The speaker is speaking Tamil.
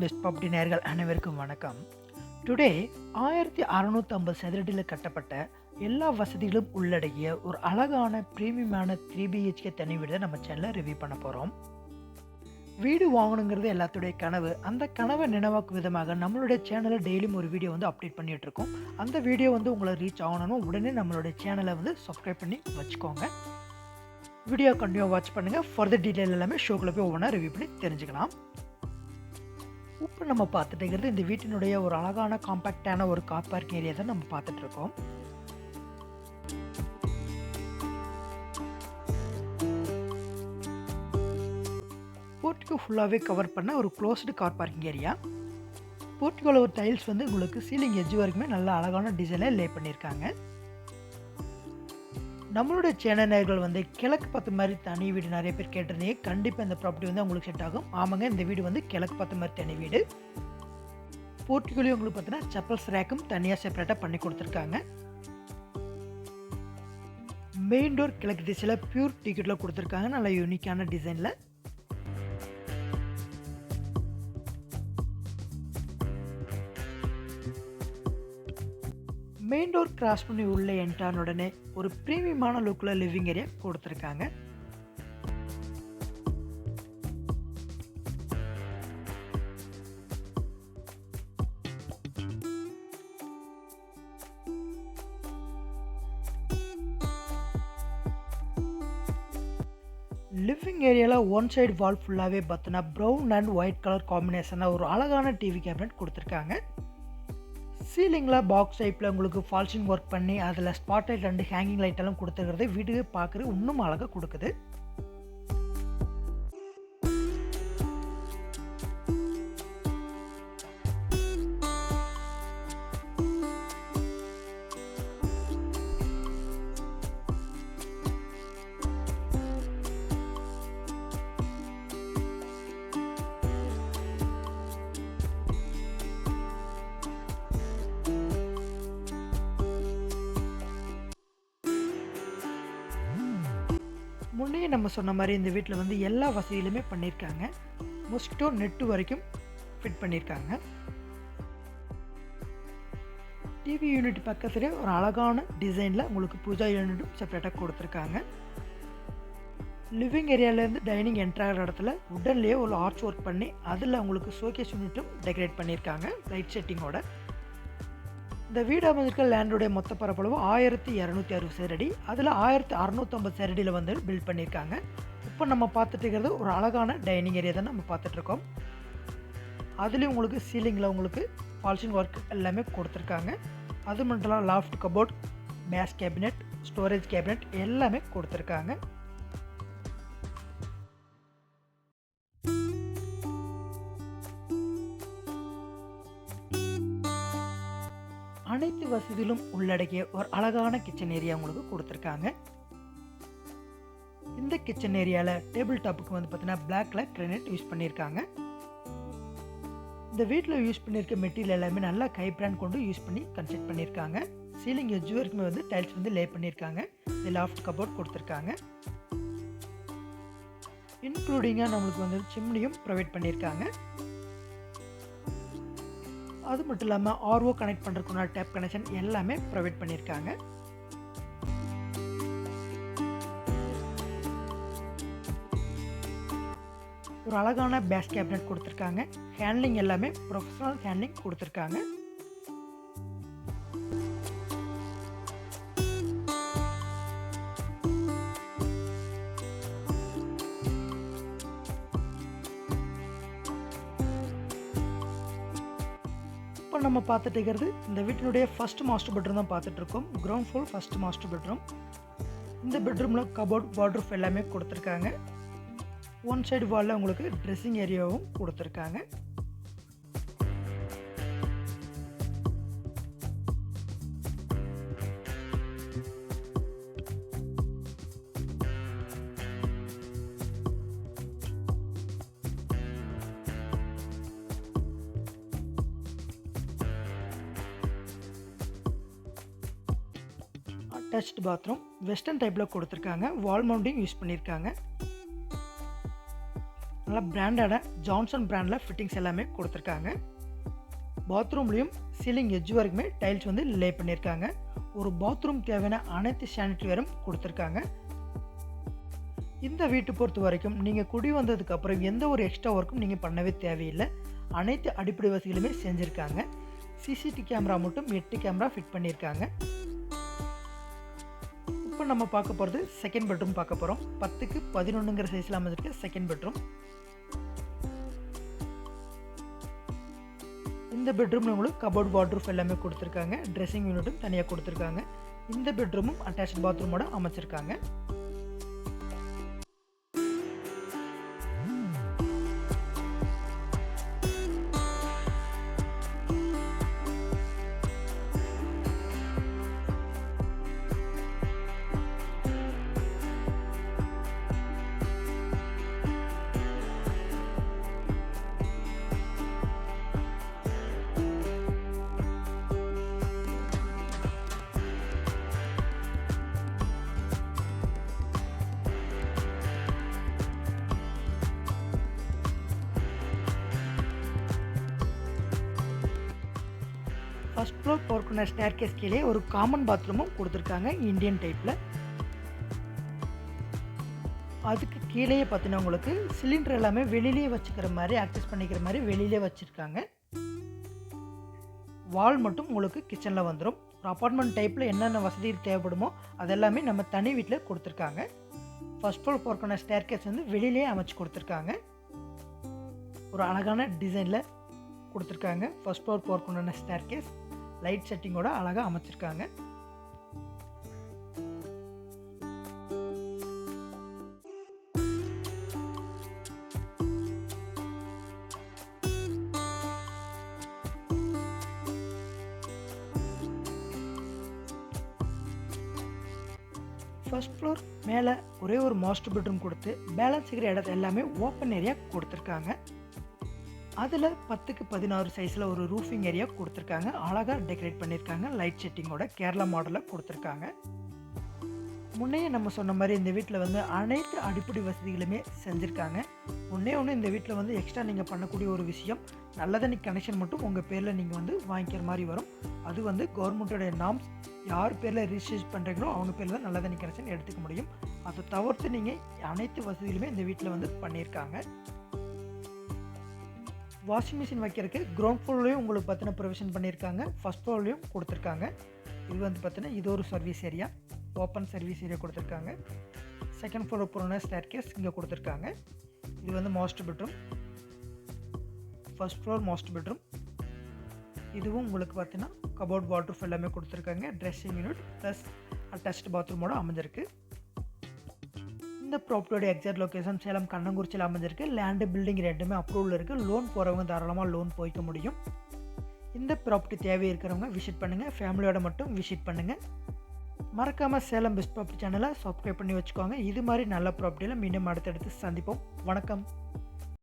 பெஸ்ட் ப்ராப்பர்ட்டி நேயர்கள் அனைவருக்கும் வணக்கம். டுடே 1650 சதுரடியில் கட்டப்பட்ட எல்லா வசதிகளும் உள்ளடங்கிய ஒரு அழகான பிரீமியமான 3 BHK தனி வீடு நம்ம சேனலில் ரிவ்யூ பண்ண போகிறோம். வீடு வாங்கணுங்கிறது எல்லாத்துடைய கனவு. அந்த கனவை நினைவாக்கும் விதமாக நம்மளுடைய சேனலில் டெய்லியும் ஒரு வீடியோ அப்டேட் பண்ணிட்டு இருக்கோம். அந்த வீடியோ உங்களை ரீச் ஆகணும் உடனே நம்மளுடைய சேனலை சப்ஸ்கிரைப் பண்ணி வச்சுக்கோங்க. வீடியோ கண்டினியூ வாட்ச் பண்ணுங்கள். ஃபர்தர் டீட்டெயில் எல்லாமே ஷோக்குள்ளே போய் ஒவ்வொன்றா ரிவ்யூ பண்ணி தெரிஞ்சுக்கலாம். இப்போ நம்ம பார்த்துட்டு இருக்கிறது இந்த வீட்டினுடைய ஒரு அழகான காம்பேக்டான ஒரு கார் பார்க்கிங் ஏரியா தான் நம்ம பார்த்துட்டு இருக்கோம். போர்ட்டிகோ ஃபுல்லாகவே கவர் பண்ண ஒரு க்ளோஸ்டு கார் பார்க்கிங் ஏரியா. போர்ட்டிகோவில் ஒரு டைல்ஸ் உங்களுக்கு சீலிங் எட்ஜ் வரைக்குமே நல்ல அழகான டிசைனில் லே பண்ணியிருக்காங்க. நம்மளுடைய சேனல்கள் கிழக்கு பார்த்த மாதிரி தனி வீடு நிறைய பேர் கேட்டிருந்தீங்க. கண்டிப்பாக இந்த ப்ராப்பர்ட்டி உங்களுக்கு செட் ஆகும். ஆமாங்க, இந்த வீடு கிழக்கு பார்த்த மாதிரி தனி வீடு. போர்ட்டிகோலையும் உங்களுக்கு பார்த்தீங்கன்னா செப்பல்ஸ் ரேக்கும் தனியாக செப்பரேட்டாக பண்ணி கொடுத்துருக்காங்க. மெயின் டோர் கிழக்கு திசையில் பியூர் டிக்கெட்டில் கொடுத்துருக்காங்க, நல்ல யூனிக்கான டிசைனில். மெயின் டோர் கிராஸ் பண்ணி உள்ளே என்டான உடனே ஒரு பிரீமியமான லுக்கில் லிவிங் ஏரியா கொடுத்துருக்காங்க. லிவிங் ஏரியாவில் ஒன் சைடு வால் ஃபுல்லாகவே பார்த்தோன்னா ப்ரௌன் அண்ட் ஒயிட் கலர் காம்பினேஷனாக ஒரு அழகான டிவி கேபினட் கொடுத்துருக்காங்க. சீலிங்கில் பாக்ஸ் டைப்பில் உங்களுக்கு ஃபால்சிங் ஒர்க் பண்ணி அதில் spot light and hanging light எல்லாம் கொடுத்துருக்கிறது வீட்டுக்கு பார்க்குறது இன்னும் அழகாக கொடுக்குது. முன்னே நம்ம சொன்ன மாதிரி இந்த வீட்டில் எல்லா வசதியிலுமே பண்ணியிருக்காங்க. மொஸ்கிட்டோ நெட்டு வரைக்கும் ஃபிட் பண்ணியிருக்காங்க. டிவி யூனிட் பக்கத்துலேயே ஒரு அழகான டிசைனில் உங்களுக்கு பூஜா யூனிட்டும் செப்பரேட்டாக கொடுத்துருக்காங்க. லிவிங் ஏரியாவிலேருந்து டைனிங் என்ட்ராகிற இடத்துல உடன்லேயே ஒரு ஆர்ச் ஒர்க் பண்ணி அதில் உங்களுக்கு ஷோகேஸ் யூனிட்டும் டெக்கரேட் பண்ணியிருக்காங்க லைட் செட்டிங்கோட. இந்த வீடு அமைஞ்சிருக்க லேண்டோடைய மொத்த பரப்பளவு 1260 சதுரடி. அதில் 1650 சதுரடியில் பில்ட் பண்ணியிருக்காங்க. இப்போ நம்ம பார்த்துட்டு இருக்கிறது ஒரு அழகான டைனிங் ஏரியா தான் நம்ம பார்த்துட்ருக்கோம். அதுலேயும் உங்களுக்கு சீலிங்கில் உங்களுக்கு ஃபால்சிங் ஒர்க் எல்லாமே கொடுத்துருக்காங்க. அது மட்டும் இல்லாமல் loft cupboard, base cabinet, storage cabinet எல்லாமே கொடுத்துருக்காங்க. அனைத்து வசதிகளும் உள்ளடக்கிய ஒரு அழகான கிச்சன் ஏரியா உங்களுக்கு கொடுத்துருக்காங்க. இந்த கிச்சன் ஏரியாவில் டேபிள் டாப்புக்கு பார்த்தீங்கன்னா பிளாக்ல கிரானைட் யூஸ் பண்ணியிருக்காங்க. இந்த வீட்டில் யூஸ் பண்ணியிருக்க மெட்டீரியல் எல்லாமே நல்லா கை பிராண்ட் கொண்டு யூஸ் பண்ணி கன்ஸ்ட்ரக்ட் பண்ணியிருக்காங்க. சீலிங் எட்ஜ் வரைக்குமே டைல்ஸ் லே பண்ணியிருக்காங்க. இது லாஃப்ட் கபோர்ட் கொடுத்துருக்காங்க. இன்க்ளூடிங்காக நம்மளுக்கு சிம்னியும் ப்ரொவைட் பண்ணியிருக்காங்க. அது மட்டும் இல்லாமல் ஆர்ஓ கனெக்ட் பண்ணுறதுக்குள்ள டேப் கனெக்ஷன் எல்லாமே ப்ரொவைட் பண்ணியிருக்காங்க. ஒரு அழகான பேஸ் கேபினட் கொடுத்துருக்காங்க. ஹேண்ட்லிங் எல்லாமே ப்ரொஃபஷனல் ஹேண்ட்லிங் கொடுத்துருக்காங்க. இப்போ நம்ம பார்த்துட்டு இருக்கிறது இந்த வீட்டினுடைய ஃபர்ஸ்ட் மாஸ்டர் பெட்ரூம் தான் பார்த்துட்டு இருக்கோம். Ground floor first master bedroom. இந்த பெட்ரூமில் கபோர்ட், வார்ட்ரோப் எல்லாமே கொடுத்துருக்காங்க. ஒன் சைடு வாலில் உங்களுக்கு ட்ரெஸ்ஸிங் ஏரியாவும் கொடுத்துருக்காங்க. அட்டாச்ட் பாத்ரூம் வெஸ்டர்ன் டைப்பில் கொடுத்துருக்காங்க. வால் மவுண்டிங் யூஸ் பண்ணியிருக்காங்க. நல்லா பிராண்டான ஜான்சன் பிராண்டில் ஃபிட்டிங்ஸ் எல்லாமே கொடுத்துருக்காங்க. பாத்ரூம்லேயும் சீலிங் எட்ஜ் வரைக்குமே டைல்ஸ் வந்து லே பண்ணியிருக்காங்க. ஒரு பாத்ரூம் தேவையான அனைத்து சானிட்டரி வேரும் கொடுத்துருக்காங்க. இந்த வீட்டை பொறுத்த வரைக்கும் நீங்கள் குடி வந்ததுக்கப்புறம் எந்த ஒரு எக்ஸ்ட்ரா ஒர்க்கும் நீங்கள் பண்ணவே தேவையில்லை. அனைத்து அடிப்படை வசதிகளுமே செஞ்சுருக்காங்க. சிசிடிவி கேமரா மட்டும் 8 கேமரா ஃபிட் பண்ணியிருக்காங்க. இப்போ நம்ம பார்க்க போகிறது செகண்ட் பெட்ரூம் பார்க்க போகிறோம். 10க்கு 11ங்கிற சைஸில் அமைஞ்சிருக்க செகண்ட் பெட்ரூம். இந்த பெட்ரூமில் உங்களுக்கு கபோர்ட் வார்ட்ரூஃப் எல்லாமே கொடுத்துருக்காங்க. ட்ரெஸ்ஸிங் யூனிட்டும் தனியாக கொடுத்துருக்காங்க. இந்த பெட்ரூமும் அட்டாச் பாத்ரூமோட அமைச்சிருக்காங்க. ஃபர்ஸ்ட் ஃப்ளோர் போர்க்குன ஸ்டேர் கேஸ் கீழே ஒரு காமன் பாத்ரூமும் கொடுத்துருக்காங்க இந்தியன் டைப்பில். அதுக்கு கீழே பார்த்தீங்கன்னா உங்களுக்கு சிலிண்டர் எல்லாமே வெளியிலே வச்சுக்கிற மாதிரி அட்ஜஸ்ட் பண்ணிக்கிற மாதிரி வெளியிலே வச்சுருக்காங்க. வால் மட்டும் உங்களுக்கு கிச்சனில் வந்துடும். ஒரு அப்பார்ட்மெண்ட் டைப்பில் என்னென்ன வசதி தேவைப்படுமோ அதெல்லாமே நம்ம தனி வீட்டில் கொடுத்துருக்காங்க. ஃபர்ஸ்ட் ஃப்ளோர் போர்க்குன ஸ்டேர் கேஸ் வந்து வெளியிலே அமைச்சு கொடுத்துருக்காங்க. ஒரு அழகான டிசைனில் கொடுத்துருக்காங்க. ஃபர்ஸ்ட் ஃப்ளோர் போர்க்குன ஸ்டேர் கேஸ் லைட் செட்டிங்கோட அழகாக அமைச்சிருக்காங்க. ஃபர்ஸ்ட் ஃப்ளோர் மேலே ஒரே ஒரு மாஸ்டர் பெட்ரூம் கொடுத்து பேலன்ஸ் இருக்கிற இடத்த எல்லாமே ஓப்பன் ஏரியா கொடுத்துருக்காங்க. அதில் 10க்கு 16 சைஸில் ஒரு ரூஃபிங் ஏரியா கொடுத்துருக்காங்க. அழகாக டெக்கரேட் பண்ணியிருக்காங்க. லைட் செட்டிங்கோட கேரளா மாடலில் கொடுத்துருக்காங்க. முன்னையே நம்ம சொன்ன மாதிரி இந்த வீட்டில் வந்து அனைத்து அடிப்படை வசதிகளுமே செஞ்சுருக்காங்க. ஒன்று இந்த வீட்டில் வந்து எக்ஸ்ட்ரா நீங்கள் பண்ணக்கூடிய ஒரு விஷயம், நல்ல தண்ணி கனெக்ஷன் மட்டும் உங்கள் பேரில் நீங்கள் வந்து வாங்கிக்கிற மாதிரி வரும். அது வந்து கவர்மெண்ட்டோடைய நார்ம்ஸ். யார் பேரில் ரிஜிஸ்டர் பண்ணுறீங்களோ அவங்க பேரில் தான் நல்ல தண்ணி கனெக்ஷன் எடுத்துக்க முடியும். அதை தவிர்த்து நீங்கள் அனைத்து வசதிகளுமே இந்த வீட்டில் வந்து பண்ணியிருக்காங்க. வாஷிங் மிஷின் வைக்கிறதுக்கு கிரவுண்ட் ஃப்ளோர்லேயும் உங்களுக்கு பார்த்தீங்கன்னா ப்ரொவிஷன் பண்ணியிருக்காங்க. ஃபர்ஸ்ட் ஃப்ளோர்லேயும் கொடுத்துருக்காங்க. இது வந்து பார்த்தீங்கன்னா இது ஒரு service area, open service area கொடுத்துருக்காங்க. செகண்ட் ஃப்ளோர் போகிற ஸ்டேர் கேஸ் இங்கே கொடுத்துருக்காங்க. இது வந்து master bedroom. First floor master bedroom. இதுவும் உங்களுக்கு பார்த்தீங்கன்னா கபோர்ட் வார்ட்ரூஃப் எல்லாமே கொடுத்துருக்காங்க. ட்ரெஸ்ஸிங் யூனிட் ப்ளஸ் அட்டாச்டு பாத்ரூமோட அமைஞ்சிருக்கு. இந்த ப்ராப்பர்ட்டியோட எக்ஸாக்ட் லொக்கேஷன் சேலம் கண்ணங்குறிச்சியில் அமைஞ்சிருக்கு. லேண்டு பில்டிங் ரெண்டுமே அப்ரூவல் இருக்குது. லோன் போகிறவங்க தாராளமாக லோன் போய்க்க முடியும். இந்த ப்ராப்பர்ட்டி தேவை இருக்கிறவங்க விசிட் பண்ணுங்கள். ஃபேமிலியோட மட்டும் விசிட் பண்ணுங்கள். மறக்காமல் சேலம் பெஸ்ட் ப்ராப்பர்ட்டி சேனலை சப்ஸ்கிரைப் பண்ணி வச்சுக்கோங்க. இது மாதிரி நல்ல ப்ராப்பர்ட்டியில் மீண்டும் அடுத்தடுத்து சந்திப்போம். வணக்கம்.